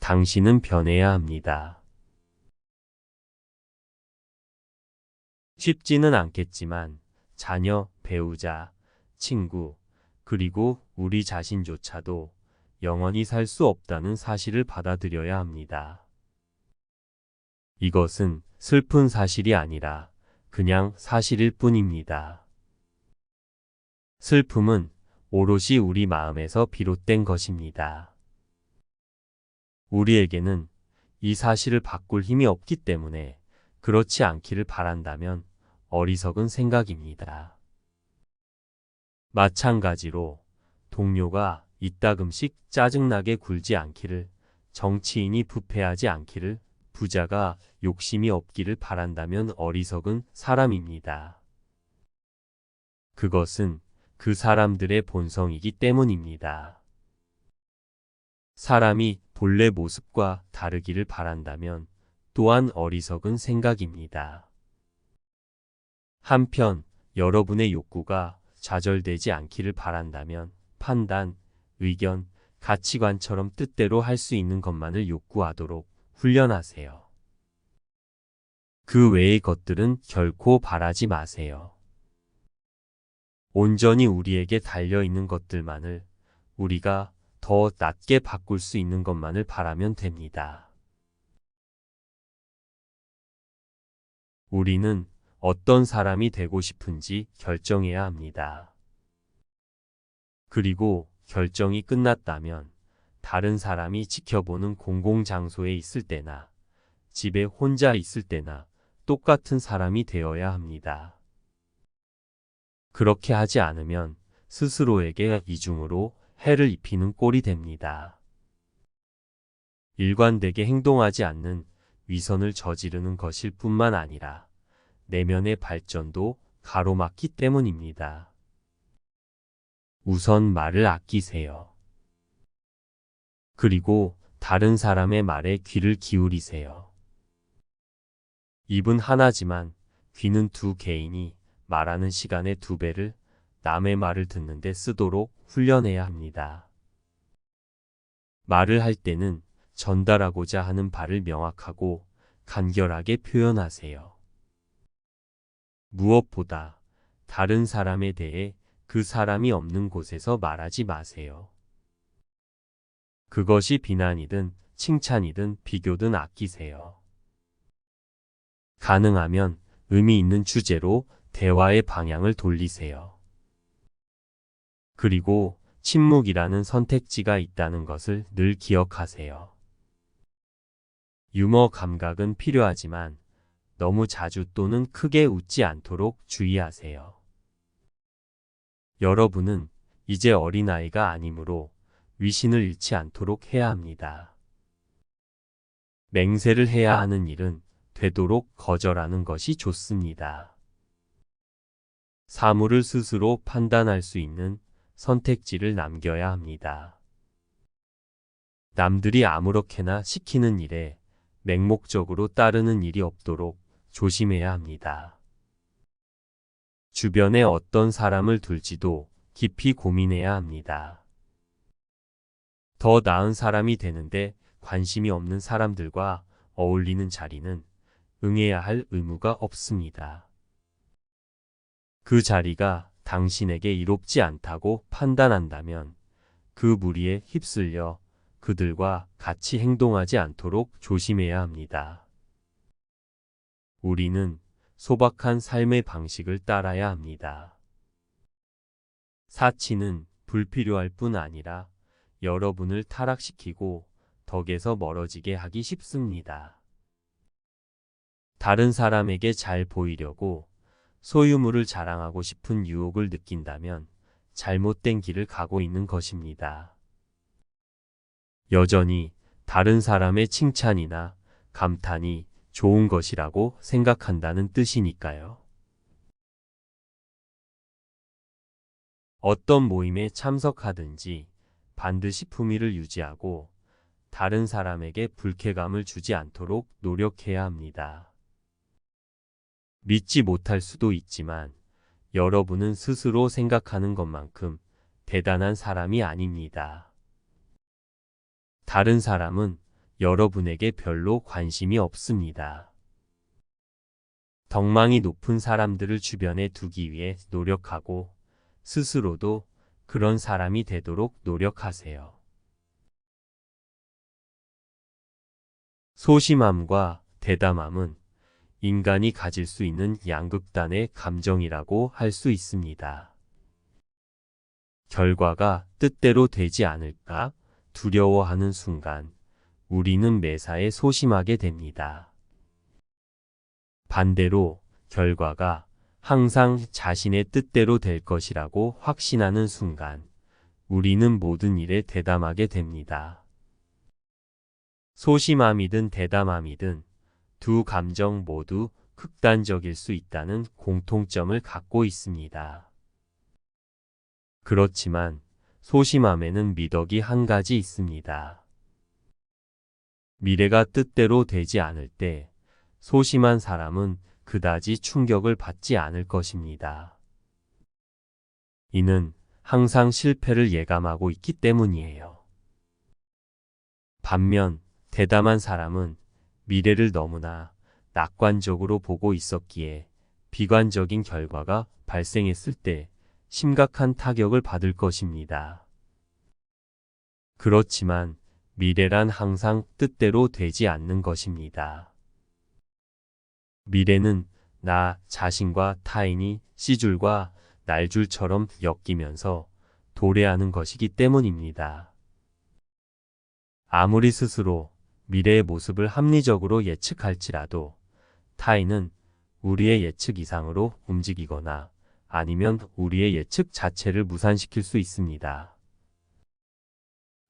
당신은 변해야 합니다. 쉽지는 않겠지만 자녀, 배우자, 친구, 그리고 우리 자신조차도 영원히 살 수 없다는 사실을 받아들여야 합니다. 이것은 슬픈 사실이 아니라 그냥 사실일 뿐입니다. 슬픔은 오롯이 우리 마음에서 비롯된 것입니다. 우리에게는 이 사실을 바꿀 힘이 없기 때문에 그렇지 않기를 바란다면 어리석은 생각입니다. 마찬가지로 동료가 이따금씩 짜증나게 굴지 않기를, 정치인이 부패하지 않기를, 부자가 욕심이 없기를 바란다면 어리석은 사람입니다. 그것은 그 사람들의 본성이기 때문입니다. 사람이 본래 모습과 다르기를 바란다면 또한 어리석은 생각입니다. 한편 여러분의 욕구가 좌절되지 않기를 바란다면 판단, 의견, 가치관처럼 뜻대로 할 수 있는 것만을 욕구하도록 훈련하세요. 그 외의 것들은 결코 바라지 마세요. 온전히 우리에게 달려있는 것들만을, 우리가 더 낮게 바꿀 수 있는 것만을 바라면 됩니다. 우리는 어떤 사람이 되고 싶은지 결정해야 합니다. 그리고 결정이 끝났다면 다른 사람이 지켜보는 공공장소에 있을 때나 집에 혼자 있을 때나 똑같은 사람이 되어야 합니다. 그렇게 하지 않으면 스스로에게 이중으로 해를 입히는 꼴이 됩니다. 일관되게 행동하지 않는 위선을 저지르는 것일 뿐만 아니라 내면의 발전도 가로막기 때문입니다. 우선 말을 아끼세요. 그리고 다른 사람의 말에 귀를 기울이세요. 입은 하나지만 귀는 두 개이니 말하는 시간의 2배를 남의 말을 듣는데 쓰도록 훈련해야 합니다. 말을 할 때는 전달하고자 하는 바를 명확하고 간결하게 표현하세요. 무엇보다 다른 사람에 대해 그 사람이 없는 곳에서 말하지 마세요. 그것이 비난이든 칭찬이든 비교든 아끼세요. 가능하면 의미 있는 주제로 대화의 방향을 돌리세요. 그리고 침묵이라는 선택지가 있다는 것을 늘 기억하세요. 유머 감각은 필요하지만 너무 자주 또는 크게 웃지 않도록 주의하세요. 여러분은 이제 어린아이가 아니므로 위신을 잃지 않도록 해야 합니다. 맹세를 해야 하는 일은 되도록 거절하는 것이 좋습니다. 사물을 스스로 판단할 수 있는 선택지를 남겨야 합니다. 남들이 아무렇게나 시키는 일에 맹목적으로 따르는 일이 없도록 조심해야 합니다. 주변에 어떤 사람을 둘지도 깊이 고민해야 합니다. 더 나은 사람이 되는데 관심이 없는 사람들과 어울리는 자리는 응해야 할 의무가 없습니다. 그 자리가 당신에게 이롭지 않다고 판단한다면 그 무리에 휩쓸려 그들과 같이 행동하지 않도록 조심해야 합니다. 우리는 소박한 삶의 방식을 따라야 합니다. 사치는 불필요할 뿐 아니라 여러분을 타락시키고 덕에서 멀어지게 하기 쉽습니다. 다른 사람에게 잘 보이려고 소유물을 자랑하고 싶은 유혹을 느낀다면 잘못된 길을 가고 있는 것입니다. 여전히 다른 사람의 칭찬이나 감탄이 좋은 것이라고 생각한다는 뜻이니까요. 어떤 모임에 참석하든지 반드시 품위를 유지하고 다른 사람에게 불쾌감을 주지 않도록 노력해야 합니다. 믿지 못할 수도 있지만 여러분은 스스로 생각하는 것만큼 대단한 사람이 아닙니다. 다른 사람은 여러분에게 별로 관심이 없습니다. 덕망이 높은 사람들을 주변에 두기 위해 노력하고 스스로도 그런 사람이 되도록 노력하세요. 소심함과 대담함은 인간이 가질 수 있는 양극단의 감정이라고 할 수 있습니다. 결과가 뜻대로 되지 않을까 두려워하는 순간 우리는 매사에 소심하게 됩니다. 반대로 결과가 항상 자신의 뜻대로 될 것이라고 확신하는 순간 우리는 모든 일에 대담하게 됩니다. 소심함이든 대담함이든 두 감정 모두 극단적일 수 있다는 공통점을 갖고 있습니다. 그렇지만 소심함에는 미덕이 한 가지 있습니다. 미래가 뜻대로 되지 않을 때 소심한 사람은 그다지 충격을 받지 않을 것입니다. 이는 항상 실패를 예감하고 있기 때문이에요. 반면 대담한 사람은 미래를 너무나 낙관적으로 보고 있었기에 비관적인 결과가 발생했을 때 심각한 타격을 받을 것입니다. 그렇지만 미래란 항상 뜻대로 되지 않는 것입니다. 미래는 나 자신과 타인이 씨줄과 날줄처럼 엮이면서 도래하는 것이기 때문입니다. 아무리 스스로 미래의 모습을 합리적으로 예측할지라도 타인은 우리의 예측 이상으로 움직이거나 아니면 우리의 예측 자체를 무산시킬 수 있습니다.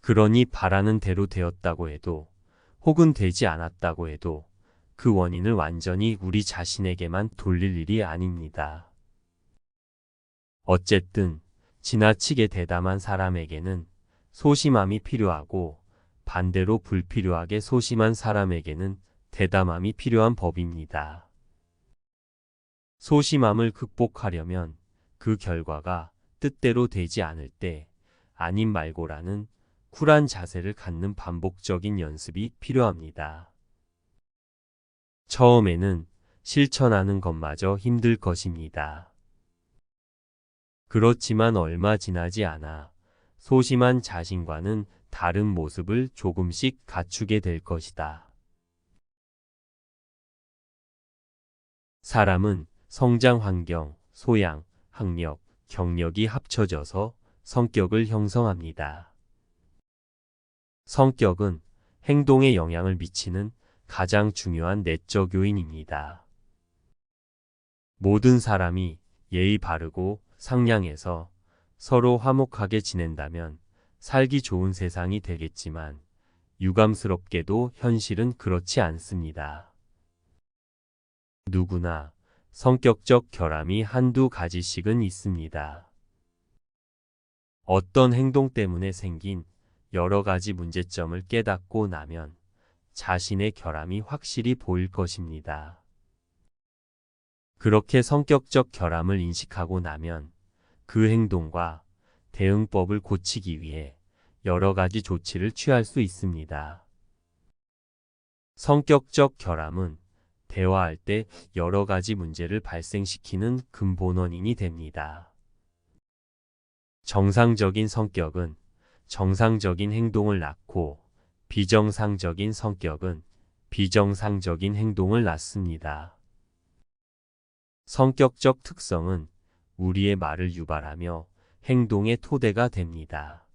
그러니 바라는 대로 되었다고 해도 혹은 되지 않았다고 해도 그 원인을 완전히 우리 자신에게만 돌릴 일이 아닙니다. 어쨌든 지나치게 대담한 사람에게는 소심함이 필요하고 반대로 불필요하게 소심한 사람에게는 대담함이 필요한 법입니다. 소심함을 극복하려면 그 결과가 뜻대로 되지 않을 때 아님 말고라는 쿨한 자세를 갖는 반복적인 연습이 필요합니다. 처음에는 실천하는 것마저 힘들 것입니다. 그렇지만 얼마 지나지 않아 소심한 자신과는 다른 모습을 조금씩 갖추게 될 것이다. 사람은 성장 환경, 소양, 학력, 경력이 합쳐져서 성격을 형성합니다. 성격은 행동에 영향을 미치는 가장 중요한 내적 요인입니다. 모든 사람이 예의 바르고 상냥해서 서로 화목하게 지낸다면 살기 좋은 세상이 되겠지만 유감스럽게도 현실은 그렇지 않습니다. 누구나 성격적 결함이 한두 가지씩은 있습니다. 어떤 행동 때문에 생긴 여러 가지 문제점을 깨닫고 나면 자신의 결함이 확실히 보일 것입니다. 그렇게 성격적 결함을 인식하고 나면 그 행동과 대응법을 고치기 위해 여러 가지 조치를 취할 수 있습니다. 성격적 결함은 대화할 때 여러 가지 문제를 발생시키는 근본원인이 됩니다. 정상적인 성격은 정상적인 행동을 낳고 비정상적인 성격은 비정상적인 행동을 낳습니다. 성격적 특성은 우리의 말을 유발하며 행동의 토대가 됩니다.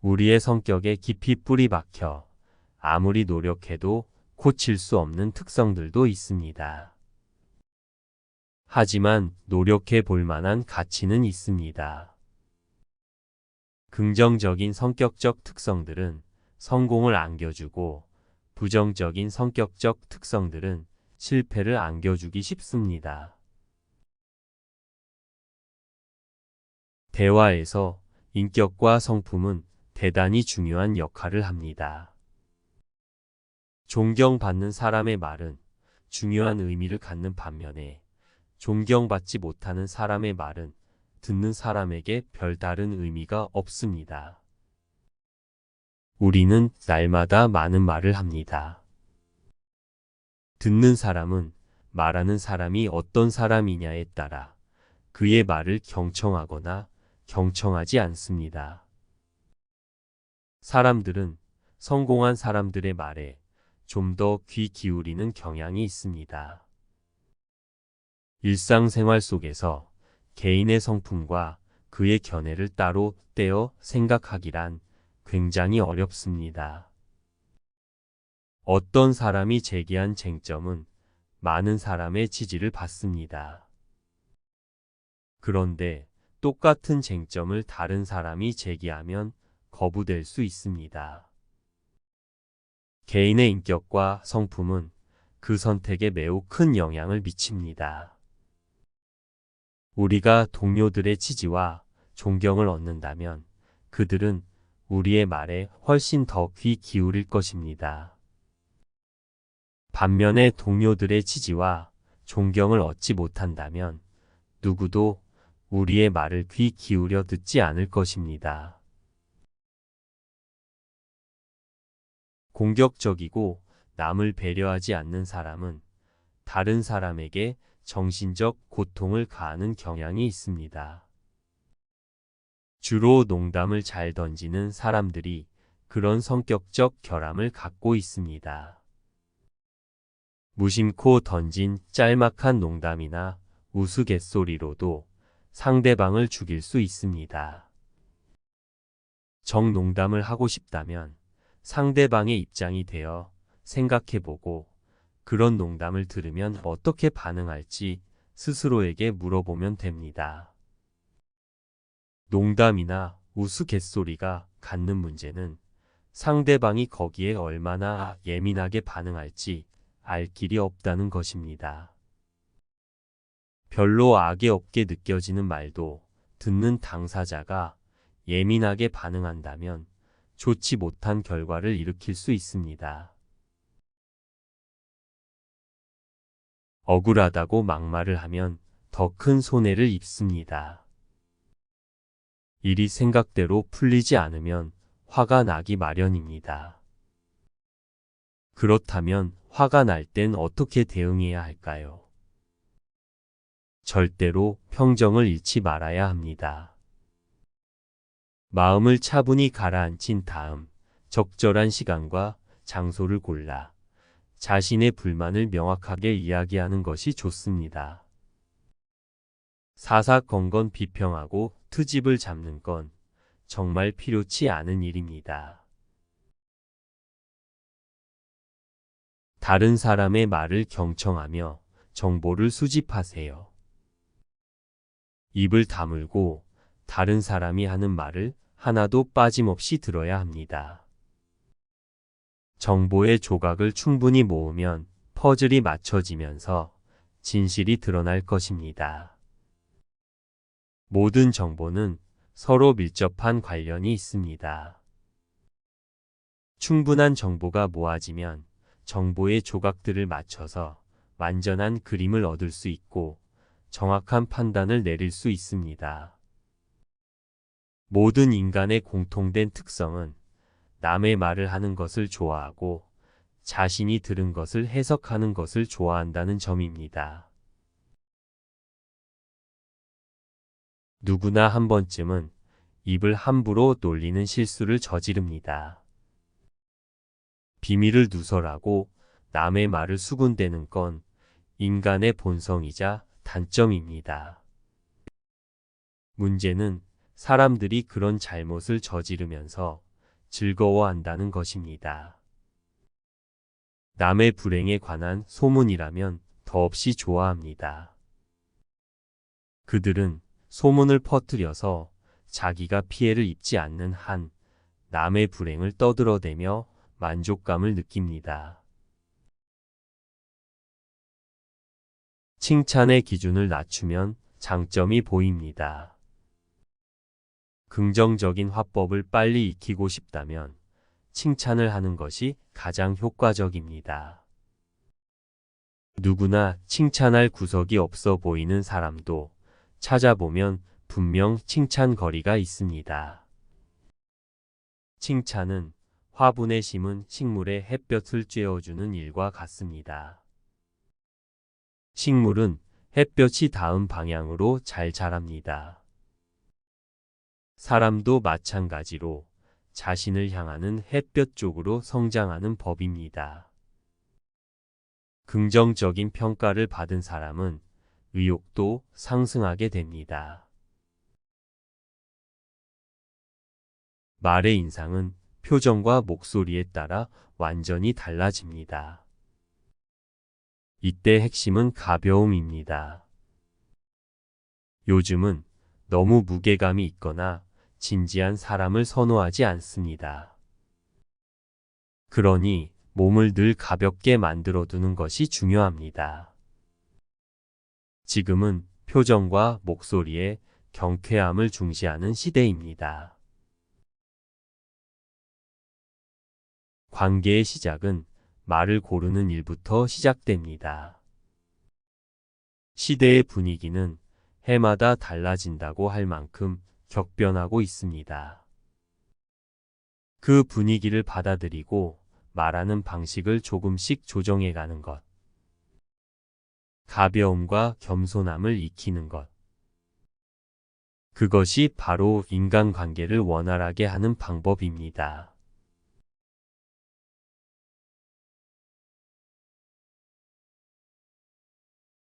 우리의 성격에 깊이 뿌리 박혀 아무리 노력해도 고칠 수 없는 특성들도 있습니다. 하지만 노력해 볼 만한 가치는 있습니다. 긍정적인 성격적 특성들은 성공을 안겨주고 부정적인 성격적 특성들은 실패를 안겨주기 쉽습니다. 대화에서 인격과 성품은 대단히 중요한 역할을 합니다. 존경받는 사람의 말은 중요한 의미를 갖는 반면에 존경받지 못하는 사람의 말은 듣는 사람에게 별다른 의미가 없습니다. 우리는 날마다 많은 말을 합니다. 듣는 사람은 말하는 사람이 어떤 사람이냐에 따라 그의 말을 경청하거나 경청하지 않습니다. 사람들은 성공한 사람들의 말에 좀 더 귀 기울이는 경향이 있습니다. 일상생활 속에서 개인의 성품과 그의 견해를 따로 떼어 생각하기란 굉장히 어렵습니다. 어떤 사람이 제기한 쟁점은 많은 사람의 지지를 받습니다. 그런데 똑같은 쟁점을 다른 사람이 제기하면 거부될 수 있습니다. 개인의 인격과 성품은 그 선택에 매우 큰 영향을 미칩니다. 우리가 동료들의 지지와 존경을 얻는다면 그들은 우리의 말에 훨씬 더 귀 기울일 것입니다. 반면에 동료들의 지지와 존경을 얻지 못한다면 누구도 우리의 말을 귀 기울여 듣지 않을 것입니다. 공격적이고 남을 배려하지 않는 사람은 다른 사람에게 정신적 고통을 가하는 경향이 있습니다. 주로 농담을 잘 던지는 사람들이 그런 성격적 결함을 갖고 있습니다. 무심코 던진 짤막한 농담이나 우스갯소리로도 상대방을 죽일 수 있습니다. 정농담을 하고 싶다면 상대방의 입장이 되어 생각해보고 그런 농담을 들으면 어떻게 반응할지 스스로에게 물어보면 됩니다. 농담이나 우스갯소리가 갖는 문제는 상대방이 거기에 얼마나 예민하게 반응할지 알 길이 없다는 것입니다. 별로 악의 없게 느껴지는 말도 듣는 당사자가 예민하게 반응한다면 좋지 못한 결과를 일으킬 수 있습니다. 억울하다고 막말을 하면 더 큰 손해를 입습니다. 일이 생각대로 풀리지 않으면 화가 나기 마련입니다. 그렇다면 화가 날 땐 어떻게 대응해야 할까요? 절대로 평정을 잃지 말아야 합니다. 마음을 차분히 가라앉힌 다음 적절한 시간과 장소를 골라 자신의 불만을 명확하게 이야기하는 것이 좋습니다. 사사건건 비평하고 트집을 잡는 건 정말 필요치 않은 일입니다. 다른 사람의 말을 경청하며 정보를 수집하세요. 입을 다물고 다른 사람이 하는 말을 하나도 빠짐없이 들어야 합니다. 정보의 조각을 충분히 모으면 퍼즐이 맞춰지면서 진실이 드러날 것입니다. 모든 정보는 서로 밀접한 관련이 있습니다. 충분한 정보가 모아지면 정보의 조각들을 맞춰서 완전한 그림을 얻을 수 있고 정확한 판단을 내릴 수 있습니다. 모든 인간의 공통된 특성은 남의 말을 하는 것을 좋아하고 자신이 들은 것을 해석하는 것을 좋아한다는 점입니다. 누구나 한 번쯤은 입을 함부로 놀리는 실수를 저지릅니다. 비밀을 누설하고 남의 말을 수군대는 건 인간의 본성이자 단점입니다. 문제는 사람들이 그런 잘못을 저지르면서 즐거워한다는 것입니다. 남의 불행에 관한 소문이라면 더없이 좋아합니다. 그들은 소문을 퍼뜨려서 자기가 피해를 입지 않는 한 남의 불행을 떠들어대며 만족감을 느낍니다. 칭찬의 기준을 낮추면 장점이 보입니다. 긍정적인 화법을 빨리 익히고 싶다면 칭찬을 하는 것이 가장 효과적입니다. 누구나 칭찬할 구석이 없어 보이는 사람도 찾아보면 분명 칭찬거리가 있습니다. 칭찬은 화분의 심은 식물에 햇볕을 쬐어주는 일과 같습니다. 식물은 햇볕이 닿은 방향으로 잘 자랍니다. 사람도 마찬가지로 자신을 향하는 햇볕 쪽으로 성장하는 법입니다. 긍정적인 평가를 받은 사람은 의욕도 상승하게 됩니다. 말의 인상은 표정과 목소리에 따라 완전히 달라집니다. 이때 핵심은 가벼움입니다. 요즘은 너무 무게감이 있거나 진지한 사람을 선호하지 않습니다. 그러니 몸을 늘 가볍게 만들어두는 것이 중요합니다. 지금은 표정과 목소리에 경쾌함을 중시하는 시대입니다. 관계의 시작은 말을 고르는 일부터 시작됩니다. 시대의 분위기는 해마다 달라진다고 할 만큼 격변하고 있습니다. 그 분위기를 받아들이고 말하는 방식을 조금씩 조정해가는 것. 가벼움과 겸손함을 익히는 것. 그것이 바로 인간관계를 원활하게 하는 방법입니다.